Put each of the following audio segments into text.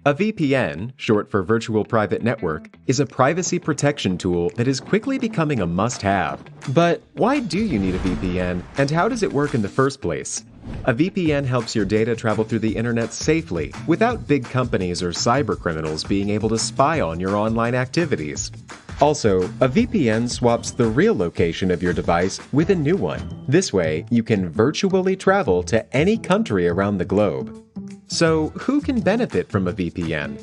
A VPN, short for Virtual Private Network, is a privacy protection tool that is quickly becoming a must-have. But why do you need a VPN, and how does it work in the first place? A VPN helps your data travel through the internet safely, without big companies or cybercriminals being able to spy on your online activities. Also, a VPN swaps the real location of your device with a new one. This way, you can virtually travel to any country around the globe. So, who can benefit from a VPN?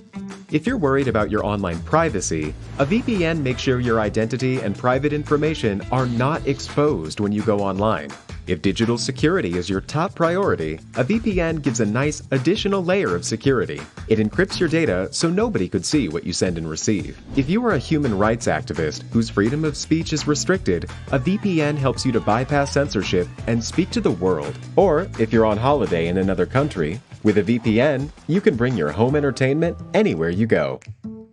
If you're worried about your online privacy, a VPN makes sure your identity and private information are not exposed when you go online. If digital security is your top priority, a VPN gives a nice additional layer of security. It encrypts your data so nobody could see what you send and receive. If you are a human rights activist whose freedom of speech is restricted, a VPN helps you to bypass censorship and speak to the world. Or, if you're on holiday in another country, with a VPN, you can bring your home entertainment anywhere you go.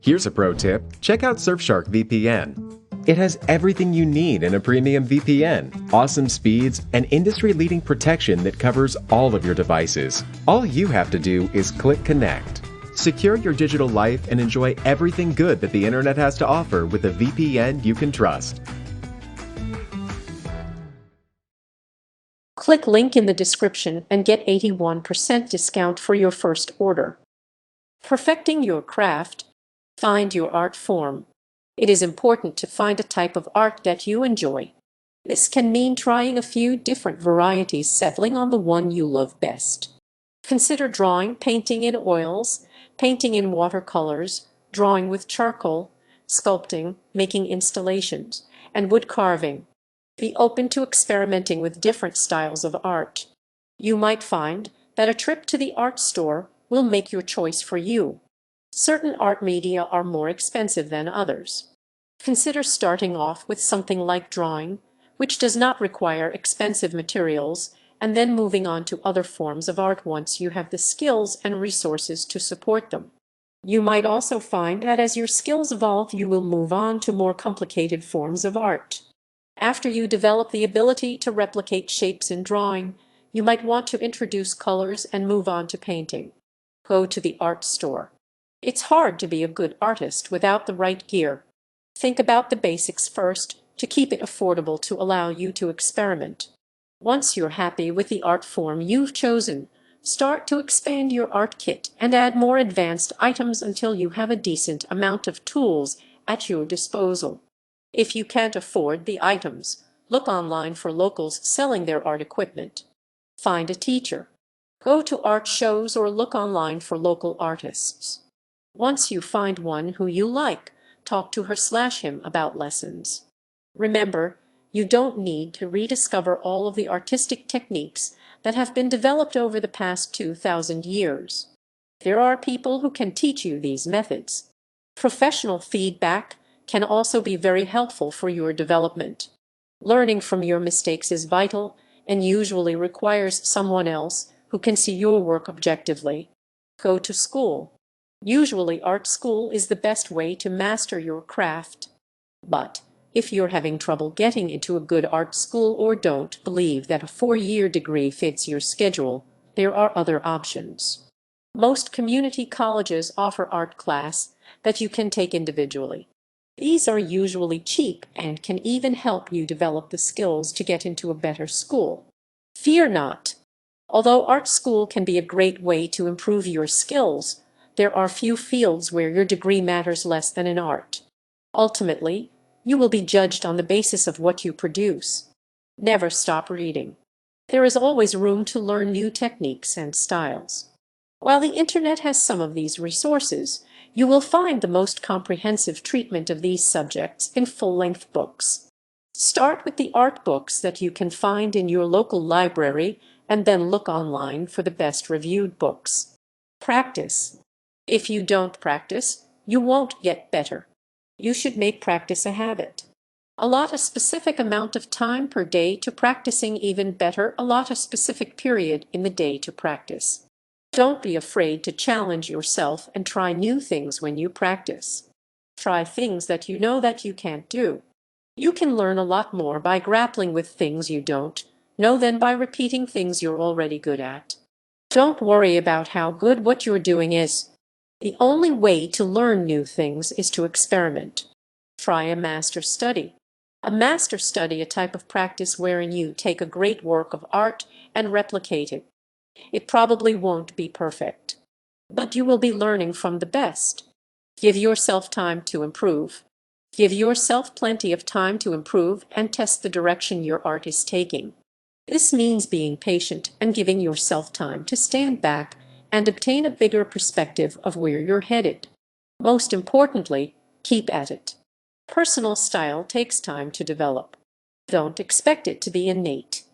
Here's a pro tip: check out Surfshark VPN. It has everything you need in a premium VPN, awesome speeds, and industry-leading protection that covers all of your devices. All you have to do is click connect. Secure your digital life and enjoy everything good that the internet has to offer with a VPN you can trust. Click link in the description and get 81% discount for your first order. Perfecting your craft. Find your art form. It is important to find a type of art that you enjoy. This can mean trying a few different varieties, settling on the one you love best. Consider drawing, painting in oils, painting in watercolors, drawing with charcoal, sculpting, making installations, and wood carving. Be open to experimenting with different styles of art. You might find that a trip to the art store will make your choice for you. Certain art media are more expensive than others. Consider starting off with something like drawing, which does not require expensive materials, and then moving on to other forms of art once you have the skills and resources to support them. You might also find that as your skills evolve, you will move on to more complicated forms of art. After you develop the ability to replicate shapes in drawing, you might want to introduce colors and move on to painting. Go to the art store. It's hard to be a good artist without the right gear. Think about the basics first to keep it affordable to allow you to experiment. Once you're happy with the art form you've chosen, start to expand your art kit and add more advanced items until you have a decent amount of tools at your disposal. If you can't afford the items, look online for locals selling their art equipment. Find a teacher. Go to art shows or look online for local artists. Once you find one who you like, talk to her/him about lessons. Remember, you don't need to rediscover all of the artistic techniques that have been developed over the past 2,000 years. There are people who can teach you these methods. Professional feedback can also be very helpful for your development. Learning from your mistakes is vital and usually requires someone else who can see your work objectively. Go to school. Usually art school is the best way to master your craft. But if you're having trouble getting into a good art school or don't believe that a 4-year degree fits your schedule, there are other options. Most community colleges offer art class that you can take individually. These are usually cheap and can even help you develop the skills to get into a better school. Fear not. Although art school can be a great way to improve your skills, there are few fields where your degree matters less than in art. Ultimately, you will be judged on the basis of what you produce. Never stop reading. There is always room to learn new techniques and styles. While the internet has some of these resources, you will find the most comprehensive treatment of these subjects in full-length books. Start with the art books that you can find in your local library and then look online for the best reviewed books. Practice. If you don't practice, you won't get better. You should make practice a habit. Allot a specific amount of time per day to practicing. Even better, allot a specific period in the day to practice. Don't be afraid to challenge yourself and try new things when you practice. Try things that you know that you can't do. You can learn a lot more by grappling with things you don't know than by repeating things you're already good at. Don't worry about how good what you're doing is. The only way to learn new things is to experiment. Try a master study. A master study, a type of practice wherein you take a great work of art and replicate it. It probably won't be perfect, but you will be learning from the best. Give yourself time to improve. Give yourself plenty of time to improve and test the direction your art is taking. This means being patient and giving yourself time to stand back and obtain a bigger perspective of where you're headed. Most importantly, keep at it. Personal style takes time to develop. Don't expect it to be innate.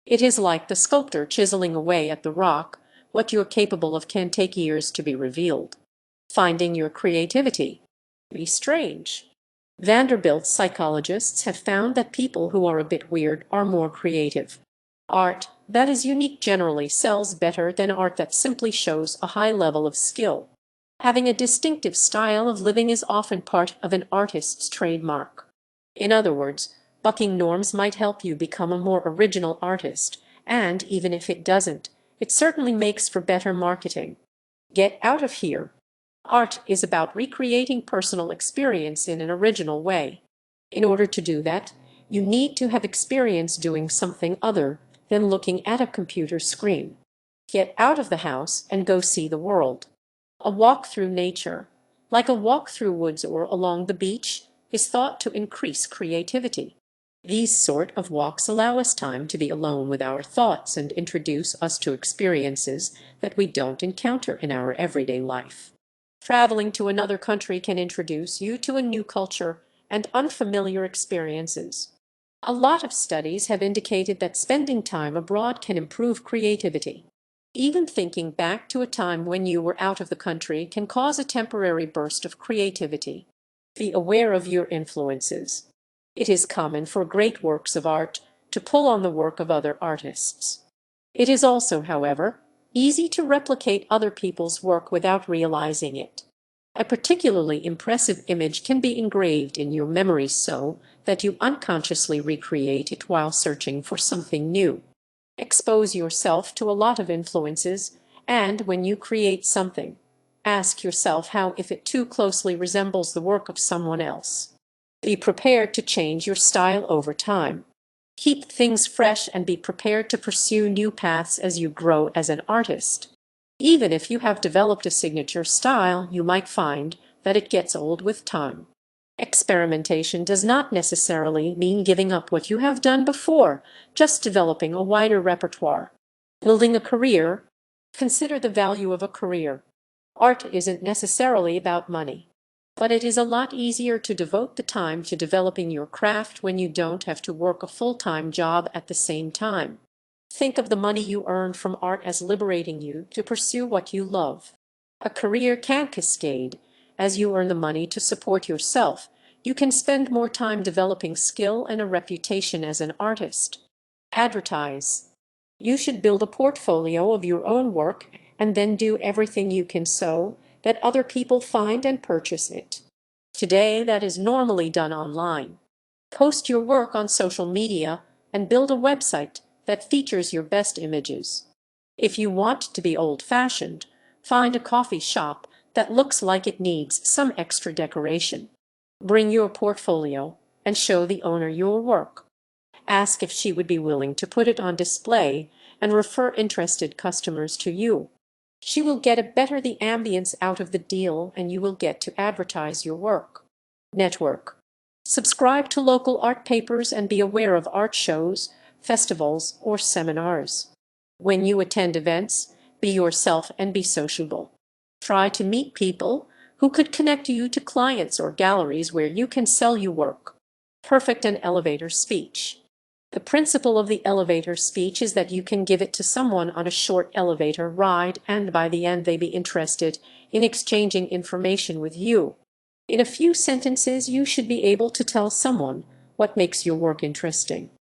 It is like the sculptor chiseling away at the rock. What you're capable of can take years to be revealed. Finding your creativity. Be strange. Vanderbilt psychologists have found that people who are a bit weird are more creative. Art that is unique generally sells better than art that simply shows a high level of skill. Having a distinctive style of living is often part of an artist's trademark. In other words, bucking norms might help you become a more original artist, and even if it doesn't, it certainly makes for better marketing. Get out of here. Art is about recreating personal experience in an original way. In order to do that, you need to have experience doing something other than looking at a computer screen. Get out of the house and go see the world. A walk through nature, like a walk through woods or along the beach, is thought to increase creativity. These sort of walks allow us time to be alone with our thoughts and introduce us to experiences that we don't encounter in our everyday life. Traveling to another country can introduce you to a new culture and unfamiliar experiences. A lot of studies have indicated that spending time abroad can improve creativity. Even thinking back to a time when you were out of the country can cause a temporary burst of creativity. Be aware of your influences. It is common for great works of art to pull on the work of other artists. It is also, however, easy to replicate other people's work without realizing it. A particularly impressive image can be engraved in your memory so that you unconsciously recreate it while searching for something new. Expose yourself to a lot of influences, and when you create something, ask yourself how if it too closely resembles the work of someone else. Be prepared to change your style over time. Keep things fresh and be prepared to pursue new paths as you grow as an artist. Even if you have developed a signature style, you might find that it gets old with time. Experimentation does not necessarily mean giving up what you have done before, just developing a wider repertoire. Building a career. Consider the value of a career. Art isn't necessarily about money, but it is a lot easier to devote the time to developing your craft when you don't have to work a full-time job at the same time. Think of the money you earn from art as liberating you to pursue what you love. A career can cascade. As you earn the money to support yourself, you can spend more time developing skill and a reputation as an artist. Advertise. You should build a portfolio of your own work and then do everything you can so that other people find and purchase it. Today, that is normally done online. Post your work on social media and build a website that features your best images. If you want to be old-fashioned, find a coffee shop that looks like it needs some extra decoration. Bring your portfolio and show the owner your work. Ask if she would be willing to put it on display and refer interested customers to you. She will get better the ambience out of the deal and you will get to advertise your work. Network. Subscribe to local art papers and be aware of art shows, festivals, or seminars. When you attend events, be yourself and be sociable. Try to meet people who could connect you to clients or galleries where you can sell your work. Perfect an elevator speech. The principle of the elevator speech is that you can give it to someone on a short elevator ride and by the end they be interested in exchanging information with you. In a few sentences, you should be able to tell someone what makes your work interesting.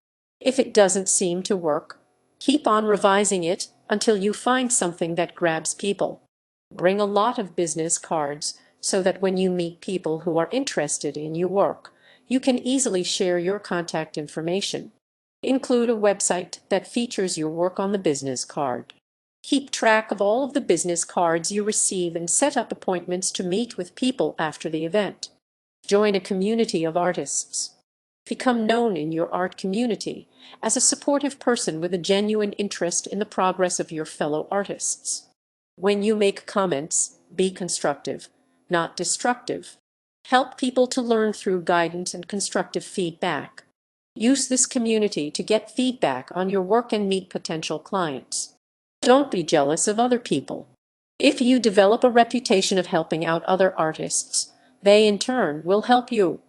If it doesn't seem to work, keep on revising it until you find something that grabs people. Bring a lot of business cards so that when you meet people who are interested in your work, you can easily share your contact information. Include a website that features your work on the business card. Keep track of all of the business cards you receive and set up appointments to meet with people after the event. Join a community of artists. Become known in your art community as a supportive person with a genuine interest in the progress of your fellow artists. When you make comments, be constructive, not destructive. Help people to learn through guidance and constructive feedback. Use this community to get feedback on your work and meet potential clients. Don't be jealous of other people. If you develop a reputation of helping out other artists, they in turn will help you.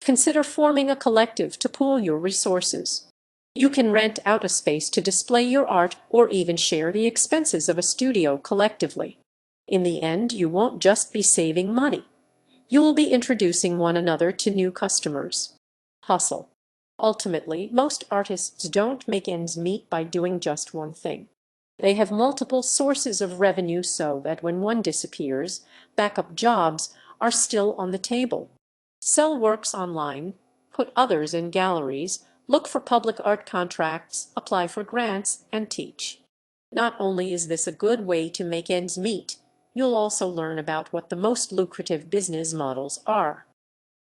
Consider forming a collective to pool your resources. You can rent out a space to display your art or even share the expenses of a studio collectively. In the end, you won't just be saving money. You will be introducing one another to new customers. Hustle. Ultimately, most artists don't make ends meet by doing just one thing. They have multiple sources of revenue so that when one disappears, backup jobs are still on the table. Sell works online, put others in galleries, look for public art contracts, apply for grants, and teach. Not only is this a good way to make ends meet, you'll also learn about what the most lucrative business models are.